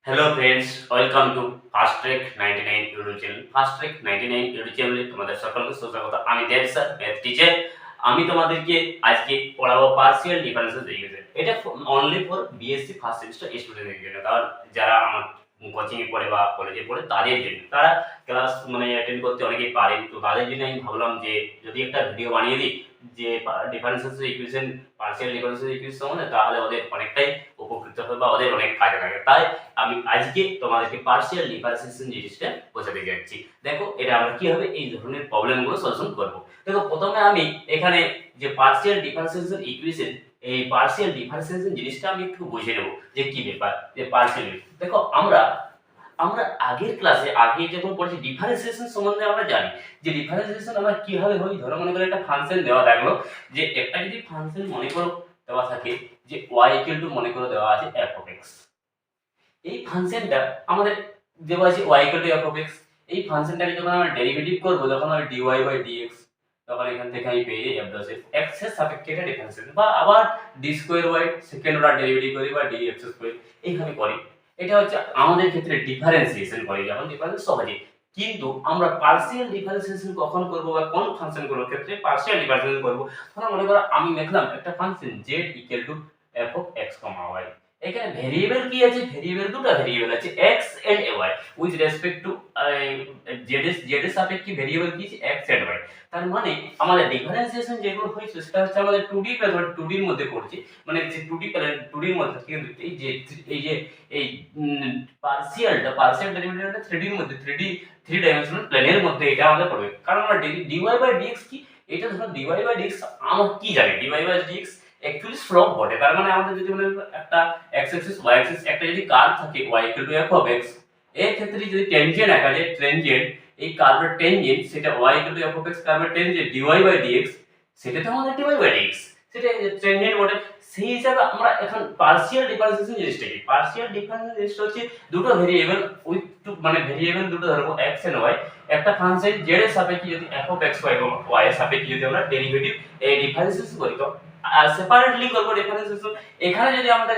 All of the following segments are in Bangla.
Hello friends, welcome too fast track 99 YouTube channel. Fast track 99 YouTube চ্যানেলে তোমাদের সকলকে সুস্বাগত। আমি দেব স্যার, ম্যাথ টিচার। আমি তোমাদেরকে আজকে পড়াবো পার্সিয়াল ডিফারেন্সেস ইকুয়েশন। এটা only for BSc first semester স্টুডেন্টদের জন্য, কারণ যারা আমার কোচিং এ পড়ে বা কলেজে পড়ে তাদের জন্য, তারা ক্লাস অ্যাটেন্ড করতে অনেকেই পারেন, তো তাদের জন্য আমি ভাবলাম যে যদি একটা ভিডিও বানিয়ে দিই যে differences equation, partial differences equation সম্বন্ধে, তাহলে ওদের অনেকটাই উপকৃত হবে বা ওদের অনেক কাজে লাগে। তাই আমি আজকে তোমাদেরকে পার্সিয়াল ডিফারেন্সিয়েশন জিনিসটা বোঝাতে যাচ্ছি। দেখো, এটা আমরা কিভাবে এই ধরনের প্রবলেমগুলো সলিউশন করব। দেখো, প্রথমে আমি এখানে যে পার্সিয়াল ডিফারেন্সিয়েশন ইকুয়েশন, এই পার্সিয়াল ডিফারেন্সিয়েশন জিনিসটা আমি একটু বুঝে নেব যে কি ব্যাপার। যে পার্সিয়াল, দেখো আমরা আমরা আগের ক্লাসে আগে যখন পড়েছি ডিফারেন্সিয়েশন সম্বন্ধে আমরা জানি যে ডিফারেন্সিয়েশন আমরা কিভাবে হয়। ধরো মনে করো একটা ফাংশন দেওয়া থাকলো, যে একটা যদি ফাংশন মনে করো দেওয়া থাকে যে y মনে করো দেওয়া আছে f of x। এই ফাংশনটা আমাদের দেওয়া আছে y f of x। এই ফাংশনটাকে যখন আমরা ডেরিভেটিভ করব, যখন আমরা dy by dx, তখন এখান থেকে আমি পেয়ে যাই f দশ x এর সাপেক্ষে এটা ডিফারেন্সিয়েশন, বা আবার d square y second order derivative করি বা dx স্কয়ার এইভাবে করি। এটা হচ্ছে আমাদের ক্ষেত্রে ডিফারেন্সিয়েশন করি যখন, ডিফারেন্স সহজে। কিন্তু আমরা পার্সিয়াল ডিফারেন্সিয়েশন কখন করব বা কোন ফাংশনগুলোর ক্ষেত্রে পার্সিয়াল ডিফারেন্সিয়েশন করব? ধরো মনে করো আমি লিখলাম একটা function z f of x, y। এখানে ভেরিয়েবল কি আছে? ভেরিয়েবল দুটো ভেরিয়েবল আছে, x and y, with respect to z এর সাপেক্ষে ভেরিয়েবল কি আছে? x and y। তার মানে আমাদের ডিফারেন্সিয়েশন যেগুলো হয়েছে সেটা হচ্ছে আমাদের 2D প্যাটার্ন, 2D এর মধ্যে পড়ছে, মানে যে 2D প্যাটার্ন 2D এর মধ্যে, কিন্তু এই পার্সিয়াল ডেরিভেটিভটা 3D এর মধ্যে, 3 ডাইমেনশনাল প্লেনের মধ্যে এটা আমাদের পড়বে। কারণ আমরা dy বাই dx কি, এটা ধরো dy বাই dx আমরা কি জানি, dy by dx actually slope বটে। তার মানে আমাদের যদি মনে একটা x অ্যাক্সিস y অ্যাক্সিস একটা যদি কার্ভ থাকে y f of x, এর ক্ষেত্রে যদি টেনজেন্ট আঁকা যায়, টেনজেন্ট, এই কার্ভের টেনজেন্ট সেটা y f of x কার্ভের টেনজেন্ট dy বাই dx, সেটা তো আমাদের dy বাই dx, সেটা টেনজেন্ট বটে। সেই হিসাবে আমরা এখন পার্সিয়াল ডিফারেন্সিয়েশন জিনিসটা কি? পার্সিয়াল ডিফারেন্সিয়েশন জিনিসটা হচ্ছে দুটো ভেরিয়েবল উইথ মানে ভেরিয়েবল দুটো ধরবো x এন্ড y, একটা ফাংশন z এর সাপেক্ষে যদি f of x y এর সাপেক্ষে যদি আমরা ডেরিভেটিভ এই ডিফারেন্সিয়েশন করি, তো আর সেপারেটলি করব ডিফারেন্সিয়েশন। এখানে যদি আমাদের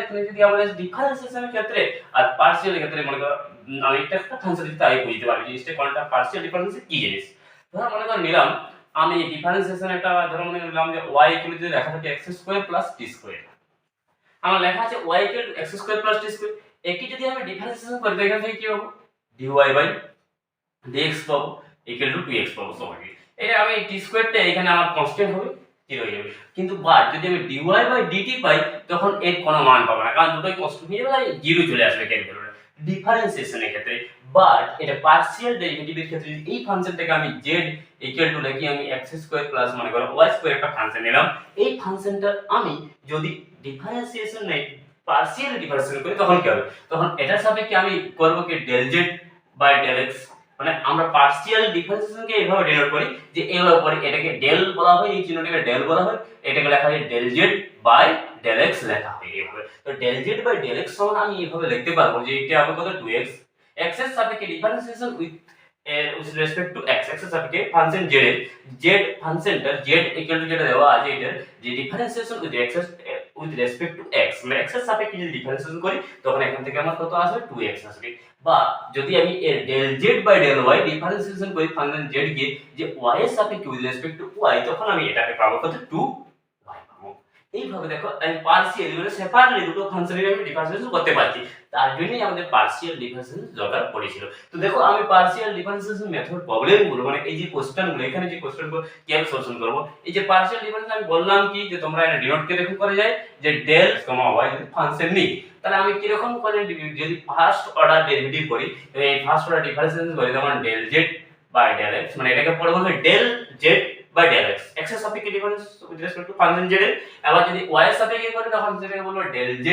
ডিফারেন্সিয়েশনের ক্ষেত্রে আর পার্সিয়াল ক্ষেত্রে মনে করো আমি একটা ফাংশন দিতে আগে বুঝতে পারবি জিনিসটা কোনটা পার্সিয়াল ডিফারেন্সিয়েশন কি জিনিস। ধরো মনে করো নিলাম আমি ডিফারেন্সিয়েশন একটা, ধরো মনে নিলাম যে y যদি লেখা থাকে x square plus t square, আমার লেখা আছে y x square plus t square. একই যদি আমি ডিফারেন্সিয়েশন করি, তো এখান থেকে কি পাবো? dy বাই dx পাবো ইকুয়াল টু 2x পাবো সবাইকে। এটা আমি t স্কয়ারটা এখানে আমার কনস্ট্যান্ট হবে, 0 হয়ে যাবে। কিন্তু বাট যদি আমি dy বাই dt পাই, তখন এর কোনো মান পাবো না, কারণ দুটোই কনস্ট্যান্ট হয়ে যাবে, 0 চলে আসবে ক্যালকুলেটরে ডিফারেন্সিয়েশনের ক্ষেত্রে। বাট এটা পার্সিয়াল ডেরিভেটিভের ক্ষেত্রে যদি এই ফাংশনটাকে আমি z ইকুয়াল টু লিখি, আমি x স্কয়ার প্লাস মনে করো y স্কয়ার একটা ফাংশন নিলাম, এই ফাংশনটা আমি যদি ডিফারেন্সিয়েশন নেই, পার্সিয়াল ডিফারেন্সিয়েশন করি, তখন কি হবে? তখন এটার সাপেক্ষে আমি করব কি del z by del x, মানে আমরা পার্সিয়াল ডিফারেন্সিয়েশনকে এইভাবে ডিনোট করি যে এইভাবে করি, এটাকে ডেল বলা হয়, এই চিহ্নটাকে ডেল বলা হয়, এটাকে লেখা হয় del z by del x লেখা হয় এইভাবে। তো del z by del x সমান আমি এইভাবে লিখতে পারবো যে এটা হবে কত? 2x, x এর সাপেক্ষে differentiation with respect to x, x এর সাপেক্ষে ফাংশন z এর, z ফাংশনটা z ইকুয়াল টু যেটা দেওয়া আছে এটার যে differentiation with x with respect to x, মানে x এর সাপেক্ষে যদি ডিফারেন্সিয়েশন করি, তখন এখান থেকে আমার কত আসবে? 2x আসবে। বা যদি আমি এর del z by del y differentiation করি ফাংশন z কে, যে y এর সাপেক্ষে উইথ রেসপেক্ট টু y, তখন আমি এটাকে পাবো কত? 2y পাবো। এইভাবে দেখো আমি পার্সিয়ালি মানে সেপারেটলি দুটো ফাংশনের আমি ডিফারেন্সিয়েশন করতে পারছি, তার জন্যই আমাদের পার্সিয়াল ডিফারেন্সিয়েশন দরকার পড়েছিল। তো দেখো আমি পার্সিয়াল ডিফারেন্সিয়েশন মেথড প্রবলেমগুলো, মানে এই যে কোশ্চেনগুলো, এখানে যে কোশ্চেনগুলো কিভাবে সলিউশন করব, এই যে পার্সিয়াল ডিফারেন্সিয়েশন আমি বললাম কি যে তোমরা এটা ডিনোট কে দেখো করে যায় যে del y যদি ফাংশন নেই, তাহলে আমি কি রকম করে যদি ফার্স্ট অর্ডার ডেরিভেটিভ করি, এই ফার্স্ট অর্ডার ডিফারেন্সিয়েশন করি, তখন del z by del x, মানে এটাকে পড়ে বলবে del z by del x, x এর সাপেক্ষে difference with respect to function z এর। আবার যদি y এর সাপেক্ষে করি, তখন সেটাকে বলবো del z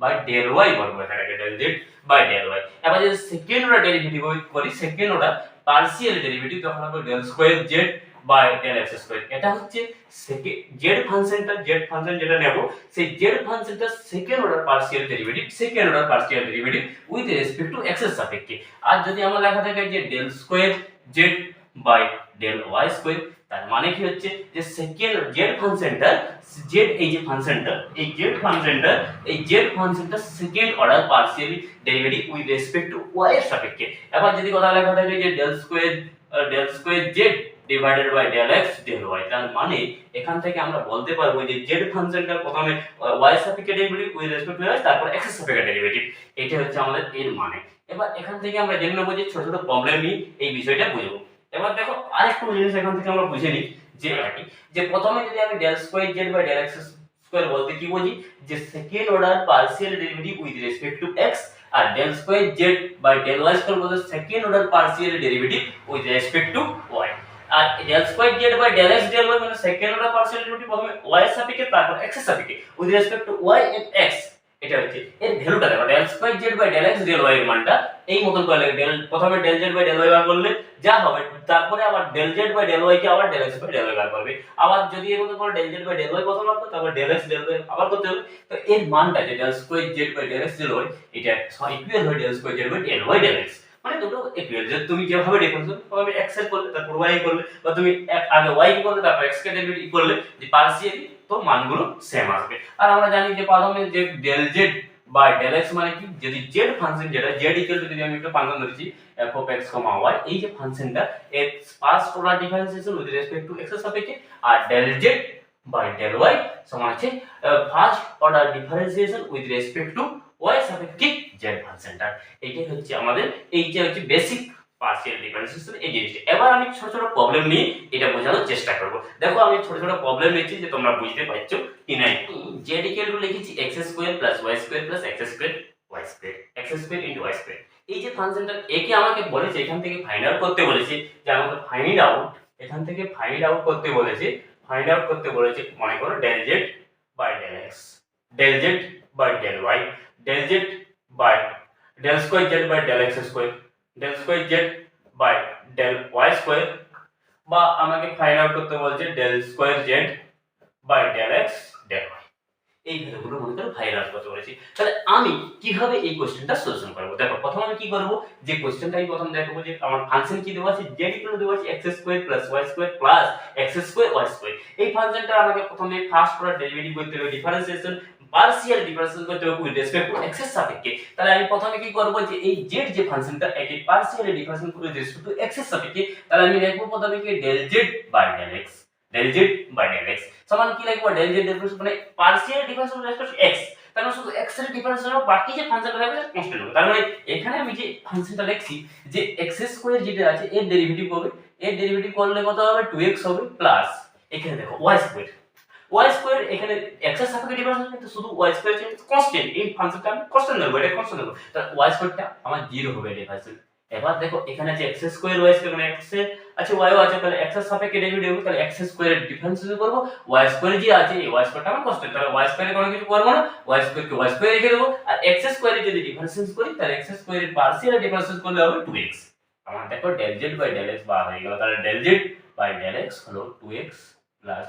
by del y বলবো, এটাকে del z by del y। এবার যদি সেকেন্ড অর্ডার ডেরিভেটিভ করি, সেকেন্ড অর্ডার পার্সিয়াল ডেরিভেটিভ, তখন হবে del square z by del x square. এটা হচ্ছে z ফাংশন যেটা নেব, সেই z ফাংশনটা second order partial derivative with respect to x এর সাপেক্ষে। আর যদি আমরা লেখা থাকে যে del square z by del y square, তার মানে কি হচ্ছে যে সেকেন্ড জেড ফাংশনটা, জেড এই যে ফাংশনটা, এই জেড ফাংশনটা second order partially derivative with respect to y এর সাপেক্ষে। এবার যদি কথা লেখা থাকে যে del square z divided by del x del y, তার মানে এখান থেকে আমরা বলতে পারবো যে জেড ফাংশনটা প্রথমে ওয়াই এর সাপেক্ষে derivative with respect to x, তারপর এক্স এর সাপেক্ষে ডেরিভেটিভ। এটা হচ্ছে আমাদের এর মানে। এবার এখান থেকে আমরা জেনে নেবো যে ছোট ছোট প্রবলেম নিয়ে এই বিষয়টা বুঝবো। এবার দেখো আরেকটা জিনিস এখান থেকে আমরা বুঝে নিই যে প্রথমে যদি আমি del square Z by del x square বলতে কি বুঝি, যে second order partial derivative with respect to X, আর del square Z by del Y square বলতে second order partial derivative with respect to Y. আর del square Z by del x del Y মানে সেকেন্ড অর্ডার পার্সিয়াল ডেরিভেটিভ প্রথমে ওয়াই এর সাপেক্ষে তারপর এক্স এর সাপেক্ষে with respect to Y and X. এটা হচ্ছে এর ভ্যালুটা দেখো, del square Z by del x del Y এর মানটা এই মতন করে লাগে, প্রথমে del Z by del Y বার করলে যা হবে, তারপরে আবার del Z by del Y কে আবার del X by del Y বার করবে, আবার যদি এর মধ্যে করে del Z by del Y প্রথম বার করতে তারপর ডেল এক্স ডেল ওয়াই আবার করতে হবে। তো এর মানটা যে del square Z by del x del y এটা ইকুয়াল হয় del square Z by del y del x, মানে দুটো ইকুয়াল। যে তুমি যেভাবে ডিফারেন্স প্রথমে x এর করলে তারপর y করলে, বা তুমি আগে y কে করলে তারপর x কে ডেরিভেটিভ করলে, যে পার্সিয়ালি তো মানগুলো সেম আসবে। আর আমরা জানি যে প্রথমে যে del Z by del x মানে কি, যদি জেড ফাংশন যেটা জেড ইকুয়াল টু, যদি আমি একটা ফাংশন ধরেছি f of x, y, এই যে ফাংশনটা এর first order differentiation with respect to x এর সাপেক্ষে, আর del Z by del Y সমান আছে first order differentiation with respect to Y সাপেক্ষে জেড ফাংশনটা। এইটাই হচ্ছে আমাদের এই যে হচ্ছে বেসিক পার্সিয়াল ডিফারেন্সিয়েশন এই জিনিসটা। এবার আমি ছোট ছোট প্রবলেম নিয়ে এটা বোঝানোর চেষ্টা করব। দেখো আমি ছোট ছোট প্রবলেম নিচ্ছি যে তোমরা বুঝতে পারছো কি না। জেড ইকুয়াল টু লিখেছি x square plus y square plus x square y square, x square into y square. এই যে ফাংশনটা একে আমাকে বলেছে এখান থেকে ফাইন্ড আউট করতে বলেছে, যে আমাকে ফাইন্ড আউট এখান থেকে ফাইন্ড আউট করতে বলেছে, মনে করো del Z by del x, del Z by del y, del z by del square z by del x square, del square z by del y square, বা আমাকে ফাইন্ড আউট করতে বলছে del square z by del x del y। এই ভ্যালুগুলো মনে করো ফাইন্ড আউট করতে বলেছি। তাহলে আমি কিভাবে এই কোশ্চেনটা সলিউশন করব, দেখো প্রথমে আমি কি করব, যে কোশ্চেনটা আমি প্রথম দেখাবো যে আমার ফাংশন কি দেওয়া আছে, z ইকুয়াল টু দেওয়া আছে x square plus y square plus x square y square. এই ফাংশনটা আমাকে প্রথমে ফার্স্ট অর্ডার ডেরিভেটিভ করতে হবে, ডিফারেন্সিয়েশন পার্সিয়াল ডিফারেন্সিয়েশন করতে হবে উইথ রেসপেক্ট টু x এর সাপেক্ষে। তাহলে আমি প্রথমে কি করব, যে এই z যে ফাংশনটা একে পার্সিয়ালি ডিফারেন্সিয়েশন করে উইথ রেসপেক্ট টু x এর সাপেক্ষে, তাহলে আমি লিখব প্রথমে কি del z by del x, del z by del x সমান কি লিখব, del z ডিফারেন্স মানে partial difference with respect to x, তার মানে শুধু x এর ডিফারেন্স হবে, বাকি যে ফাংশনটা থাকবে সেটা কনস্ট্যান্ট হবে। তার মানে এখানে আমি যে ফাংশনটা লিখছি যে x স্কয়ার যেটা আছে এর ডেরিভেটিভ হবে, এর ডেরিভেটিভ করলে কত হবে 2x হবে, প্লাস এখানে দেখো y স্কয়ার, y স্কয়ার এখানে x এর সাপেক্ষে ডিফারেন্স কিন্তু শুধু y স্কয়ার যে কনস্ট্যান্ট, এই ফাংশনটা আমি কনস্ট্যান্ট নেব, এটা কনস্ট্যান্ট নেব, তাহলে y স্কয়ারটা আমার 0 হবে ডিফারেন্স। এবার দেখো এখানে আছে x স্কয়ার y স্কয়ার মানে x এর আছে y ও আছে, তাহলে x এর সাপেক্ষে ডেরিভেটিভ হবে, তাহলে x স্কয়ারের ডিফারেন্সিয়েশন করব, y স্কয়ার যে আছে এই y স্কয়ারটা আমার কনস্ট্যান্ট, তাহলে y স্কয়ারে কোনো কিছু করব না, y স্কয়ারকে y স্কয়ার রেখে দেব, আর x স্কয়ারে যদি ডিফারেন্সিয়েশন করি তাহলে x স্কয়ারের পার্সিয়াল ডিফারেন্সিয়েশন করলে হবে 2x। আমার দেখো del z by del x বার হয়ে গেল, তাহলে del z by del x হলো 2x plus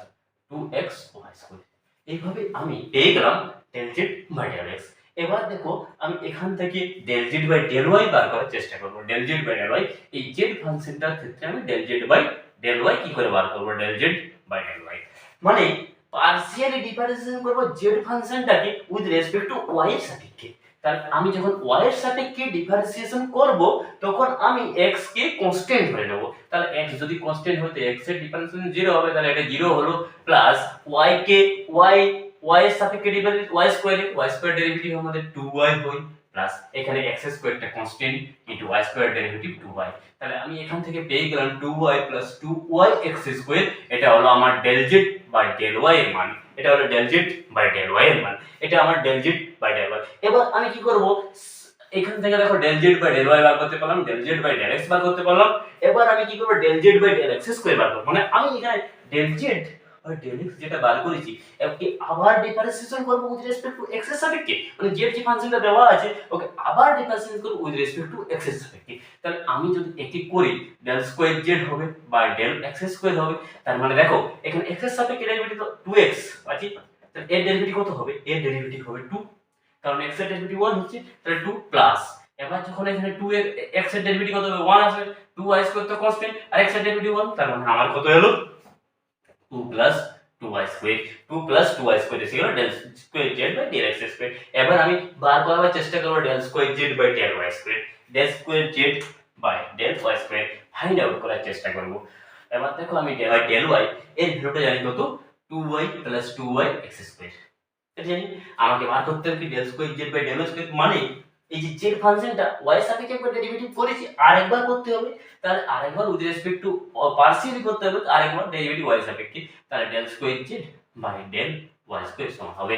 2x y square. এইভাবে আমি পেয়ে গেলাম del z by del x। এবার দেখো আমি এখান থেকে del z by del y বার করার চেষ্টা করব, del z by del y এই z ফাংশনটার ক্ষেত্রে আমি del z by del y কি করে বার করব, del z by del y মানে পার্সিয়ালি ডিফারেন্সিয়েশন করব z ফাংশনটাকে উইথ রেসপেক্ট টু y এর সাপেক্ষে। তাহলে আমি যখন y এর সাপেক্ষে ডিফারেন্সিয়েশন করব তখন আমি x কে কনস্ট্যান্ট ধরে নেব, তাহলে x যদি কনস্ট্যান্ট হয় তো x এর ডিফারেন্সিয়েশন 0 হবে, তাহলে এটা 0 হলো, প্লাস y কে y এর সাপেক্ষে ডেরিভেটিভ y স্কয়ার ডেরিভেটিভ আমাদের 2y হয়, প্লাস এখানে x স্কয়ারটা constant into y square derivative 2y। তাহলে আমি এখান থেকে পেয়ে গেলাম 2y plus 2y x square, এটা হলো আমার del z by del y এর মান, এটা হলো del z by del y এর মান, এটা আমার del z by del y। এবার আমি কি করব, এখান থেকে দেখো del z by del y বার করতে পারলাম, del z by del x বার করতে পারলাম। এবার আমি কি করব, del z by del x square বার করব, মানে আমি এখানে del z আর del x যেটা বার করেছি ওকে আবার ডিফারেন্সিয়েশন করব উইথ রেসপেক্ট টু x এর সাপেক্ষে, মানে z যে ফাংশনটা দেওয়া আছে ওকে আবার ডিফারেন্সিয়েশন করব উইথ রেসপেক্ট টু x এর সাপেক্ষে। তাহলে আমি যদি একে করি del স্কয়ার z হবে বাই del x স্কয়ার হবে, তার মানে দেখো এখানে x এর সাপেক্ষে ডেরিভেটিভ তো 2x আছে, তাহলে এর ডেরিভেটিভ কত হবে, এর ডেরিভেটিভ হবে 2, কারণ x এর ডেরিভেটিভ 1 হচ্ছে, তাহলে 2 প্লাস এবার যখন এখানে 2 এর x এর ডেরিভেটিভ কত হবে 1 আসবে, 2y স্কয়ার তো কনস্ট্যান্ট আর x এর ডেরিভেটিভ 1, তার মানে আমার কত হলো 2 plus 2y square 2 plus 2y square এসে গেল del square z by del x square. এবার আমি বার করার চেষ্টা করব del square z by del y square, del square z by del y square find out করার চেষ্টা করব। এবার দেখো আমি ডেল y এর ভ্যালুটা জানি কত, 2y plus 2y x square. এটা জানি, আমাকে বার করতে হবে কি del square z by del y square, মানে এই যে z ফাংশনটা y সাপেক্ষে একবার ডেরিভেটিভ করেছি আরেকবার করতে হবে, তাহলে আরেকবার উইথ রেসপেক্ট টু পার্সিয়ালি করতে হবে, আরেকবার ডেরিভেটিভ y সাপেক্ষে, তাহলে del square z by del y square সমান হবে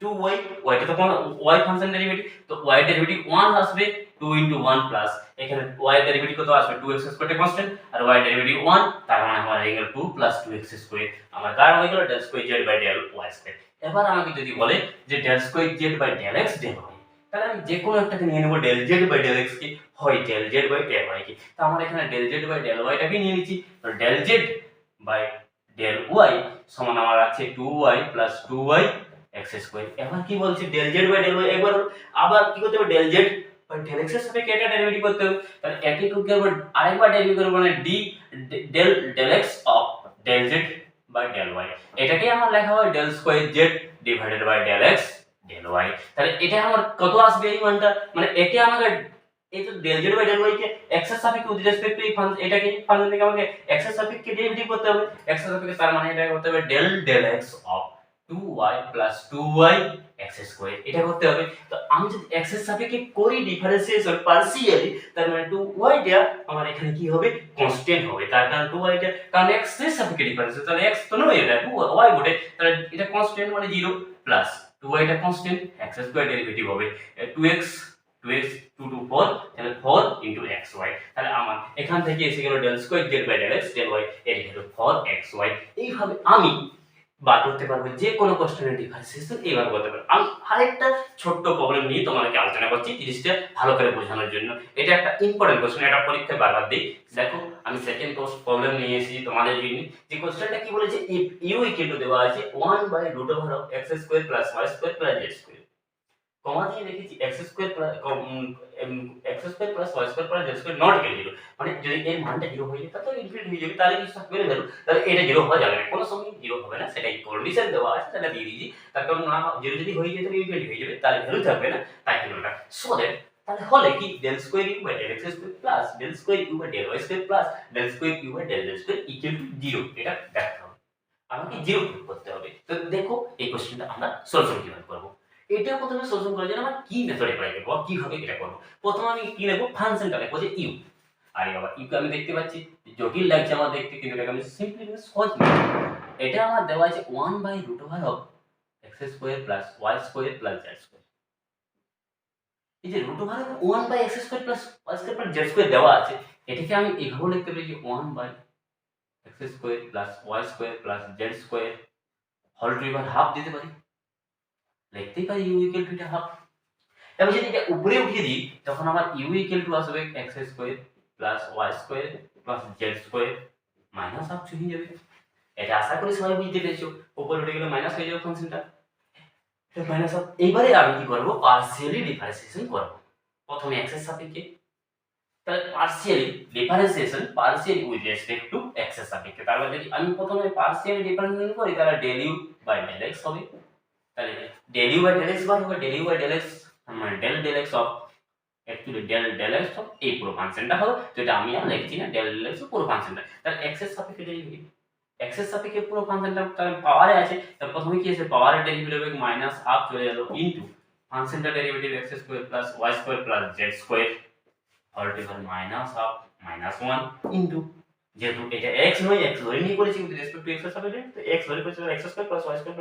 2y, y টা তো কোন y ফাংশন ডেরিভেটিভ, তো y ডেরিভেটিভ 1 আসবে 2 * 1 প্লাস এখানে y ডেরিভেটিভ কত আসবে 2x স্কয়ার টা কনস্ট্যান্ট আর y ডেরিভেটিভ 1, তার মানে আমার হয়ে গেল 2 + 2x স্কয়ার, আমার কার হয়ে গেল del square z by del y square. এবার আমাকে যদি বলে যে del square z by del x del y, তাহলে আমি যে কোনো একটাকে নিয়ে নেব, del z by del x কি হয় del z by del y কি, তো আমরা এখানে del z by del y টাকে নিয়ে নিচ্ছি, তো del z by del y সমান আমার আছে 2y plus 2y x square. এখন কি বলছি del z by del y, একবার আবার কি করতে হবে del z by del x এর সাপেক্ষে এটা ডেরিভেটিভ করতে হবে, তাহলে একই টুককে আবার আরেকবার ডেরিভেটিভ করব, মানে d del x of del z by del y, এটাকে আমার লেখা হয় del square z divided by del x del y। তাহলে এটা আমার কত আসবে এই মানটা, মানে একে আমাকে এই তো del z by del y কে x এর সাপেক্ষে উইথ রেসপেক্ট টু এই ফাংশন, এটাকে ফাংশন থেকে আমাকে x এর সাপেক্ষে ডেরিভেটিভ করতে হবে, x এর সাপেক্ষে, তার মানে এটা করতে হবে del x of 2y plus 2y x square, এটা করতে হবে। তো আমি যদি x এর সাপেক্ষে করি ডিফারেন্সিয়েশন পার্সিয়ালি, তার মানে 2y টা আমার এখানে কি হবে কনস্ট্যান্ট হবে, তার কারণ 2y টা কারণ x এর সাপেক্ষে ডিফারেন্সিয়েশন, তাহলে x তো নয়, এটা 2y বটে, তাহলে এটা কনস্ট্যান্ট মানে 0 প্লাস 2y টা কনস্ট্যান্ট, x স্কয়ার ডেরিভেটিভ হবে 2x 2x 2 2 4, তাহলে 4 * xy, তাহলে আমার এখান থেকে এসে গেল del square z by del x del y এর হলো 4xy। এইভাবে আমি বার করতে পারবো যে কোনো কোশ্চেনের ডিফারেন্সিয়েশন, এইভাবে করতে পারবো। আমি আরেকটা ছোট্ট প্রবলেম নিয়ে তোমাদেরকে আলোচনা করছি জিনিসটা ভালো করে বোঝানোর জন্য, এটা একটা ইম্পর্টেন্ট কোশ্চেন, এটা পরীক্ষায় বারবার দেই। দেখো আমি সেকেন্ড প্রবলেম নিয়ে এসেছি তোমাদের জন্য, যে কোশ্চেনটা কি বলেছে, ইফ u = দেওয়া আছে 1/√x² + y² + z², কমা দিয়ে লিখেছি x² + y² + z² not equal 0, মানে যদি এর মানটা 0 হয়ে যায় তাহলে ইনফিনিটি হয়ে যাবে, তাহলে কি সব বেড়ে গেল, তাহলে এটা 0 হওয়া যাবে না, কোনো সময় 0 হবে না, সেটাই কন্ডিশন দেওয়া আছে, সেটা দিয়ে দিয়েছি, তার কারণ না 0 যদি হয়ে যায় তাহলে ইনফিনিটি হয়ে যাবে, তাহলে ভ্যালু থাকবে না, তাই জন্য এটা সো দ্যাট, তাহলে হলে কি del square u by del x² plus del square u by del y² plus del square u by del z² equal to 0, এটা দেখাতে হবে, আমাকে 0 প্রুফ করতে হবে। তো দেখো এই কোশ্চেনটা আমরা সলিউশন কিভাবে করব, এটা প্রথমে সলিউশন করার জন্য আমরা কি মেথড অ্যাপ্লাই করব, কিভাবে এটা করব। প্রথমে আমি কি নেব, ফাংশনটা নেব যে u, আরে বাবা ইউ কে আমি দেখতে পাচ্ছি জটিল লাগছে আমার দেখতে, কিন্তু এটাকে আমি সিম্পলি সহজ নেব। এটা আমার দেওয়া আছে 1/√x² + y² + z², এই যে √1/x² + y² + z² দেওয়া আছে, এটাকে আমি এইভাবে লিখতে পারি যে 1/x² + y² + z² whole two এবার হাফ দিতে পারি, লিখতেই পারি u = এটা হাফ। এবার যদি এটা উপরে উঠিয়ে দিই তখন আমার u = আসবে x² + y² + z² minus half চলে যাবে, এটা আশা করি সবাই বুঝতে পেরেছো, উপরে উঠে গেলে মাইনাস হয়ে যাবে ফাংশনটা, এটা মাইনাস হাফ। এইবারে আমি কি করব, পার্সিয়ালি ডিফারেন্সিয়েশন করব, প্রথমে x এর সাপেক্ষে, তাহলে partially differentiation partially with respect to x এর সাপেক্ষে, তাহলে যদি আমি প্রথমে পার্সিয়ালি ডিফারেন্সিয়েশন করি তাহলে del u by del x হবে, তাহলে del u by del x বার হবে del u by del x, মানে del x of actually del x of এই পুরো ফাংশনটা হবে, যেটা আমি আর লিখছি না, del x পুরো ফাংশনটা, তাহলে x এর সাপেক্ষে ডেরিভেটিভ, x এর সাপেক্ষে পুরো ফাংশনটা তাহলে পাওয়ারে আছে, তাহলে প্রথমে কি আছে পাওয়ারের ডেরিভেটিভ হবে মাইনাস হাফ চলে গেল ইনটু ফাংশনটা derivative x² + y² + z² whole to power minus half minus 1 into, যেহেতু এটা x নয় x ধরে নিয়ে করেছি উইথ রেসপেক্ট টু x এর সাপেক্ষে, তো x ধরে করেছি x² + y² + z²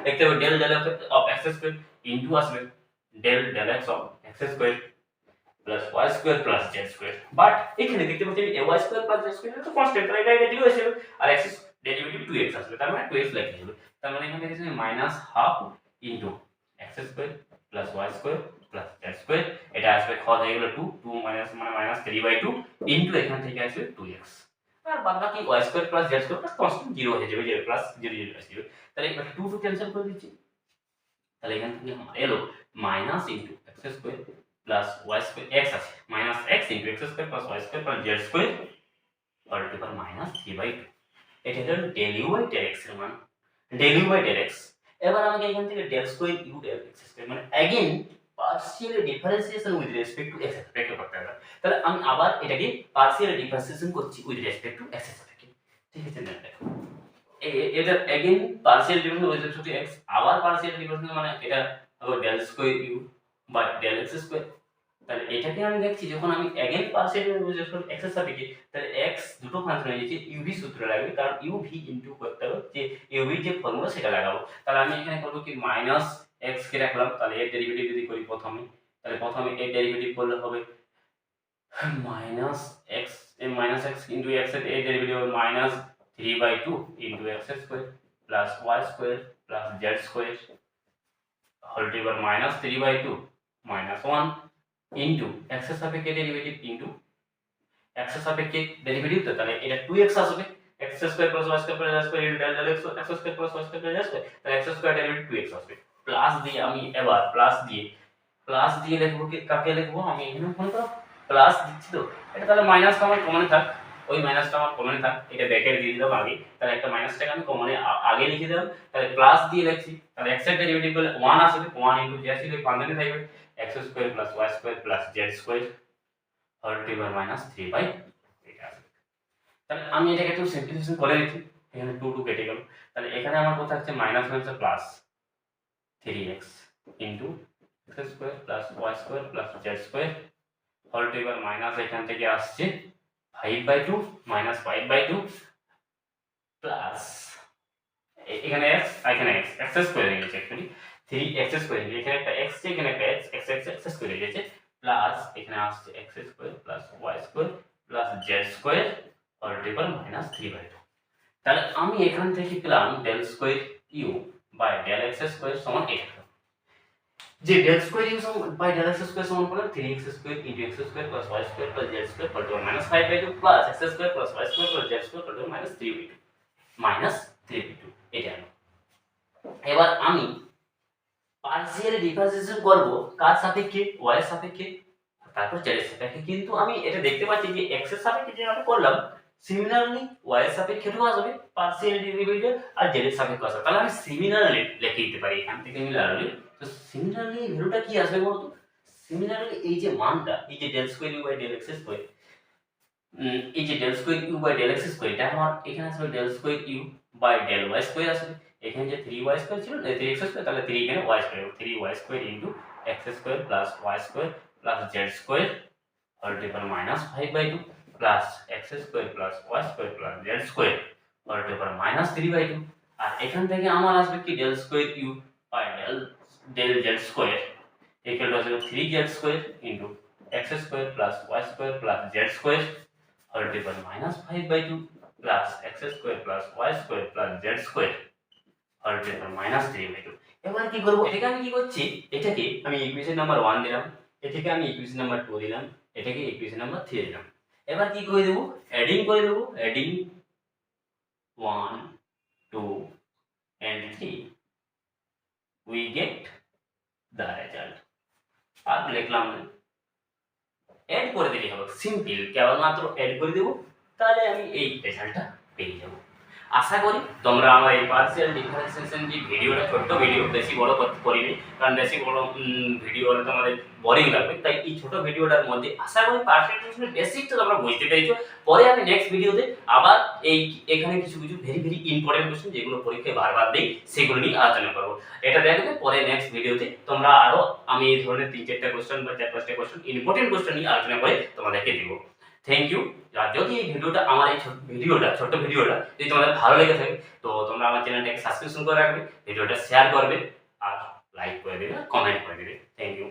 দেখতে হবে del অফ x² ইনটু আসবে del x of x² + y² + z², but এখানে দেখতে পাচ্ছি আমি y² + z² তো কনস্ট্যান্ট, তাই এটা 0 হয়ে যাবে, আর x ডেরিভেটিভ 2x আসবে, তার মানে 2x লিখে দেব, তার মানে এখানে দেখেছি minus half into x² + y² + z², এটা আসবে খত হয়ে গেল 2 2 মাইনাস মানে মাইনাস 3/2 ইনটু এখান থেকে আসবে 2x, আর বাদ বাকি y² + z² কনস্ট্যান্ট 0 হয়ে যাবে, 0 প্লাস 0 0 আসবে, তাহলে এবার 2 2 ক্যান্সেল করে দিচ্ছি, তাহলে এখান থেকে আমার এলো minus into x² plus y² x আছে minus x into x² + y² + z² whole to power minus 3/2, এটা হলো del U by del X এর মান, del U by del X. এবার আমাকে এখান থেকে del square U del x square মানে again partial differentiation with respect to X সাপেক্ষে করতে হবে। তাহলে আমি আবার এটাকে পার্শিয়াল ডিফারেন্সিয়েশন করছি উইথ রেসপেক্ট টু এক্স সাপেক্ষে। ঠিক আছে না? দেখো এটা again partial differentiation with respect to x, আবার পার্শিয়াল ডিফারেন্সিয়েশন মানে এটা হবে del square u by del x square. তাহলে এটাকে আমি দেখছি যখন আমি अगेन পার্শিয়াল ডিফারেন্সিয়েশন এক্স এর সাপেক্ষে, তাহলে এক্স দুটো ফাংশন হয়ে যাচ্ছে, ইউভি সূত্র লাগবে, কারণ ইউভি ইনটু করতে হবে যে ইউভি যে ফর্মুলা সেটা লাগাবো। তাহলে আমি এখানে করব কি মাইনাস এক্স কে রাখলাম, তাহলে এর ডেরিভেটিভ যদি করি প্রথমে, তাহলে প্রথমে এর ডেরিভেটিভ করলে হবে মাইনাস এক্স ইনটু এক্স এর ডেরিভেটিভ হবে minus 3/2 into x square plus y square plus z square whole to power minus 3/2 minus 1 into x এর সাপেক্ষে ডেরিভেটিভ ইনটু এক্স এর সাপেক্ষে ডেরিভেটিভ, তো তাহলে এটা 2x আসবে, x square plus y square plus z square into del x square plus y square plus z square, তাহলে এক্স স্কয়ার ডেরিভেটিভ 2x আসবে। প্লাস দিয়ে আমি এবার প্লাস দিয়ে লিখবো কি, কাকে লিখবো আমি এখানে মনে করো প্লাস দিচ্ছি, তো এটা তাহলে মাইনাসটা আমার কমনে থাক, ওই মাইনাসটা আমার কমনে থাক, এটা ব্র্যাকেট দিয়ে দিলাম আগে, তাহলে একটা মাইনাসটাকে আমি কমনে আগে লিখে দিলাম, তাহলে প্লাস দিয়ে লিখছি, তাহলে x এর ডেরিভেটিভ করলে 1 আসবে, 1 ইনটু যা ছিল পাঞ্জানি থাকবে x square plus y square plus z square whole to power minus 3/8 এটা আসবে। তাহলে আমি এটাকে একটু সিম্পলিফিকেশন করে নিচ্ছি, এখানে 2 2 কেটে গেল, তাহলে এখানে আমার কথা হচ্ছে minus minus plus 3x into x square plus y square plus z square whole to power minus এখান থেকে আসছে 5/2 মাইনাস 5/2 প্লাস এখানে x এখানে x স্কয়ার হয়ে গেছে, অ্যাকচুয়ালি 3x স্কয়ার হয়ে গেছে, এখানে একটা x এখানে একটা x স্কয়ার হয়ে গেছে, প্লাস এখানে আসছে x square plus y square plus z square whole to power minus 3/2। তাহলে আমি এখান থেকে পেলাম del square u by del x square সমান এটা, যে del square u by del x square সমান করে 3x square into x square plus y square plus z square whole to minus 5/2 plus x square plus y square plus z square whole to minus 3/2 এটা হলো। এবার আমি পার্শিয়াল ডিফারেন্সিয়েশন করব কার সাপেক্ষে, y এর সাপেক্ষে তারপর z এর সাপেক্ষে, কিন্তু আমি এটা দেখতে পাচ্ছি যে x এর সাপেক্ষে যে আমি করলাম সিমিলারলি y এর সাপেক্ষেও আসবে পার্শিয়াল ডেরিভেটিভ আর z এর সাপেক্ষে আসবে, তাহলে আমি সিমিলারলি লিখে দিতে পারি এখান থেকে সিমিলারলি। তো সিমিলারলি ভ্যালুটা কি আসবে বলতো, সিমিলারলি এই যে মানটা, এই যে del square u by del x square, এই যে del square u by del x square, এটা আমার এখানে আসবে del square u by del Y square আসবে, এখানে যে 3y স্কয়ার ছিল 3x স্কয়ার, তাহলে 3 এখানে y square, 3y square into x square plus y square plus z square whole to power minus 5/2 plus x square plus y square plus z square whole to power minus 3/2। আর এখান থেকে আমার আসবে কি del square u by del z square equal to আসবে 3z square into x square plus y square plus z square whole to power minus 5/2 plus x square plus y square plus z square whole to power minus 3/2। এবার কি করব, এটাকে আমি কি করছি, এটাকে আমি ইকুয়েশন নাম্বার 1 দিলাম, এটাকে আমি ইকুয়েশন নাম্বার 2 দিলাম, এটাকে ইকুয়েশন নাম্বার 3 দিলাম। এবার কি করে দেব, অ্যাডিং করে দেব, adding 1 2 and 3 we get the result। আর লিখলাম না, অ্যাড করে দিলেই হবে, সিম্পল, কেবলমাত্র অ্যাড করে দেব, তাহলে আমি এই রেজাল্টটা পেয়ে যাব। আশা করি তোমরা আমার এই পার্শিয়াল ডিফারেন্সিয়েশন যে ভিডিওটা, ছোট্ট ভিডিও, বেশি বড় করিনি, কারণ বেশি বড় ভিডিও হলে তোমাদের বোরিং লাগবে, তাই এই ছোট ভিডিওটার মধ্যে আশা করি পার্শিয়াল ডিফারেন্সিয়েশনের বেসিকটা তোমরা বুঝতে পেরেছো। পরে আমি নেক্সট ভিডিওতে আবার এখানে কিছু ভেরি ভেরি ইম্পর্টেন্ট কোশ্চেন যেগুলো পরীক্ষায় বারবার দেই সেগুলো নিয়ে আলোচনা করবো। এটা দেখবে পরে নেক্সট ভিডিওতে, তোমরা আরো আমি এই ধরনের 3-4টা কোশ্চেন বা 4-5টা কোশ্চেন ইম্পর্টেন্ট কোশ্চেন নিয়ে আলোচনা করে তোমাদেরকে দেব। Thank you. আর যদি এই ভিডিওটা, আমার এই ছোট্ট ভিডিওটা যদি তোমাদের ভালো লেগে থাকে, তো তোমরা আমার চ্যানেলটাকে সাবস্ক্রিপশন করে রাখবে, ভিডিওটা শেয়ার করবে আর লাইক করে দেবে, কমেন্ট করে দেবে। Thank you.